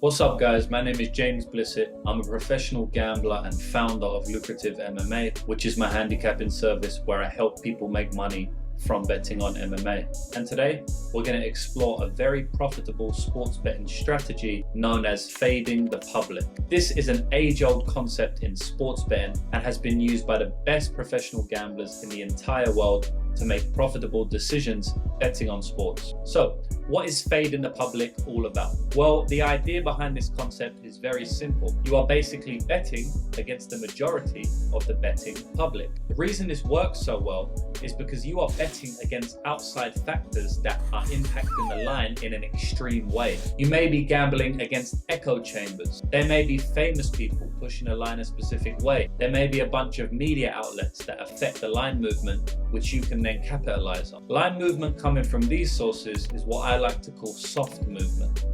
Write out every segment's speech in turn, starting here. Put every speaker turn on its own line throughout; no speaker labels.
What's up guys, my name is James Blissett. I'm a professional gambler and founder of Lucrative MMA, which is my handicapping service where I help people make money from betting on MMA. And today we're going to explore a very profitable sports betting strategy known as fading the public. This is an age-old concept in sports betting and has been used by the best professional gamblers in the entire world to make profitable decisions betting on sports. So, what is fading the public all about? Well, the idea behind this concept is very simple. You are basically betting against the majority of the betting public. The reason this works so well is because you are betting against outside factors that are impacting the line in an extreme way. You may be gambling against echo chambers. There may be famous people pushing a line a specific way. There may be a bunch of media outlets that affect the line movement, which you can then capitalize on. Line movement coming from these sources is what I like to call soft movement.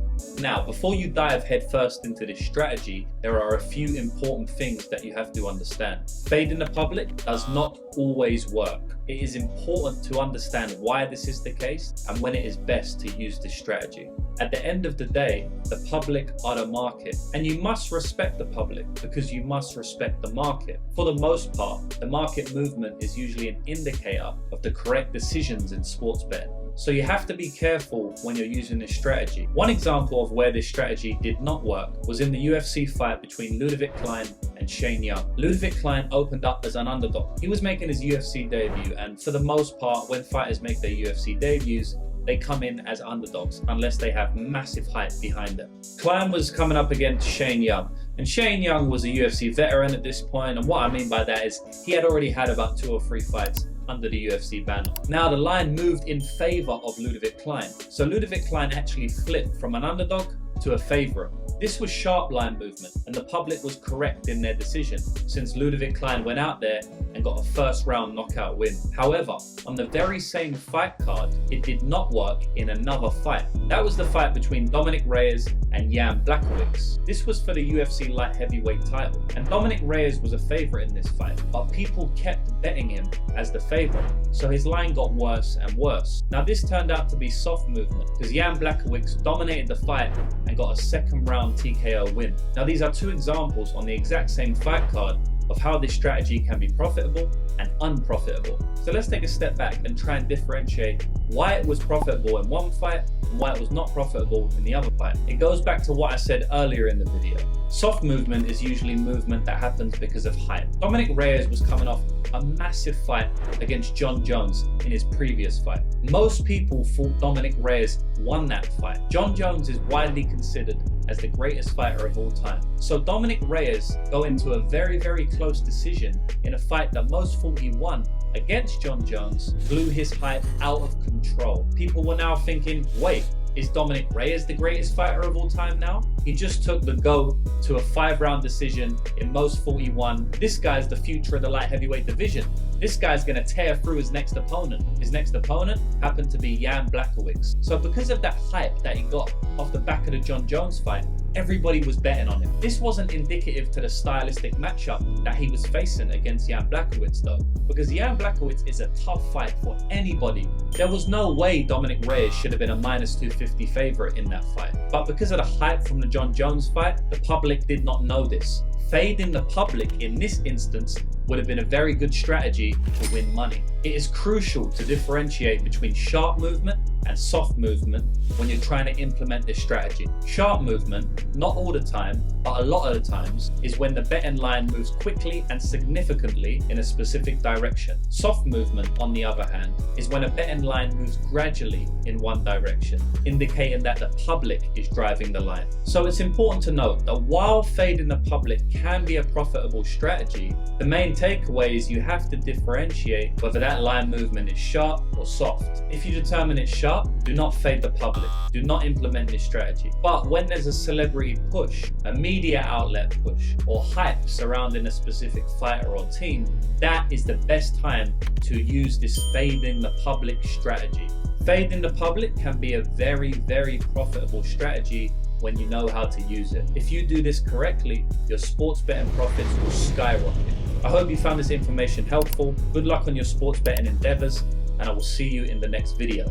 Now, before you dive headfirst into this strategy, there are a few important things that you have to understand. Fading the public does not always work. It is important to understand why this is the case and when it is best to use this strategy. At the end of the day, the public are the market, and you must respect the public because you must respect the market. For the most part, the market movement is usually an indicator of the correct decisions in sports betting. So you have to be careful when you're using this strategy. One example of where this strategy did not work was in the UFC fight between Ludovit Klein and Shane Young. Ludovit Klein opened up as an underdog. He was making his UFC debut, and for the most part, when fighters make their UFC debuts, they come in as underdogs unless they have massive hype behind them. Klein was coming up against Shane Young, and Shane Young was a UFC veteran at this point, and what I mean by that is he had already had about 2 or 3 fights under the UFC banner. Now the line moved in favor of Ludovit Klein, so Ludovit Klein actually flipped from an underdog to a favorite. This was sharp line movement, and the public was correct in their decision since Ludovit Klein went out there and got a first round knockout win. However, on the very same fight card, it did not work in another fight. That was the fight between Dominic Reyes and Jan Blachowicz. This was for the UFC light heavyweight title, and Dominic Reyes was a favorite in this fight, but people kept betting him as the favorite, so his line got worse and worse. Now this turned out to be soft movement because Jan Blachowicz dominated the fight and got a second round TKO win. Now these are 2 examples on the exact same fight card of how this strategy can be profitable and unprofitable. So let's take a step back and try and differentiate why it was profitable in one fight and why it was not profitable in the other fight. It goes back to what I said earlier in the video. Soft movement is usually movement that happens because of hype. Dominic Reyes was coming off a massive fight against Jon Jones in his previous fight. Most people thought Dominic Reyes won that fight. Jon Jones is widely considered as the greatest fighter of all time. So Dominic Reyes going to a very, very close decision in a fight that most thought he won against Jon Jones blew his hype out of control. People were now thinking, wait, is Dominic Reyes the greatest fighter of all time now? He just took the GOAT to a 5-round decision in most 41. This guy's the future of the light heavyweight division. This guy's gonna tear through his next opponent. His next opponent happened to be Jan Blachowicz. So because of that hype that he got off the back of the Jon Jones fight, everybody was betting on him. This wasn't indicative to the stylistic matchup that he was facing against Jan Blachowicz though, because Jan Blachowicz is a tough fight for anybody. There was no way Dominic Reyes should have been a -250 favorite in that fight. But because of the hype from the Jon Jones fight, the public did not know this. Fading the public in this instance would have been a very good strategy to win money. It is crucial to differentiate between sharp movement and soft movement when you're trying to implement this strategy. Sharp movement, not all the time, but a lot of the times, is when the betting line moves quickly and significantly in a specific direction. Soft movement, on the other hand, is when a betting line moves gradually in one direction, indicating that the public is driving the line. So it's important to note that while fading the public can be a profitable strategy, the main takeaway is you have to differentiate whether that line movement is sharp or soft. If you determine it's sharp, do not fade the public. Do not implement this strategy. But when there's a celebrity push, a media outlet push, or hype surrounding a specific fighter or team, that is the best time to use this fading the public strategy. Fading the public can be a very, very profitable strategy when you know how to use it. If you do this correctly, your sports betting profits will skyrocket. I hope you found this information helpful. Good luck on your sports betting endeavors, and I will see you in the next video.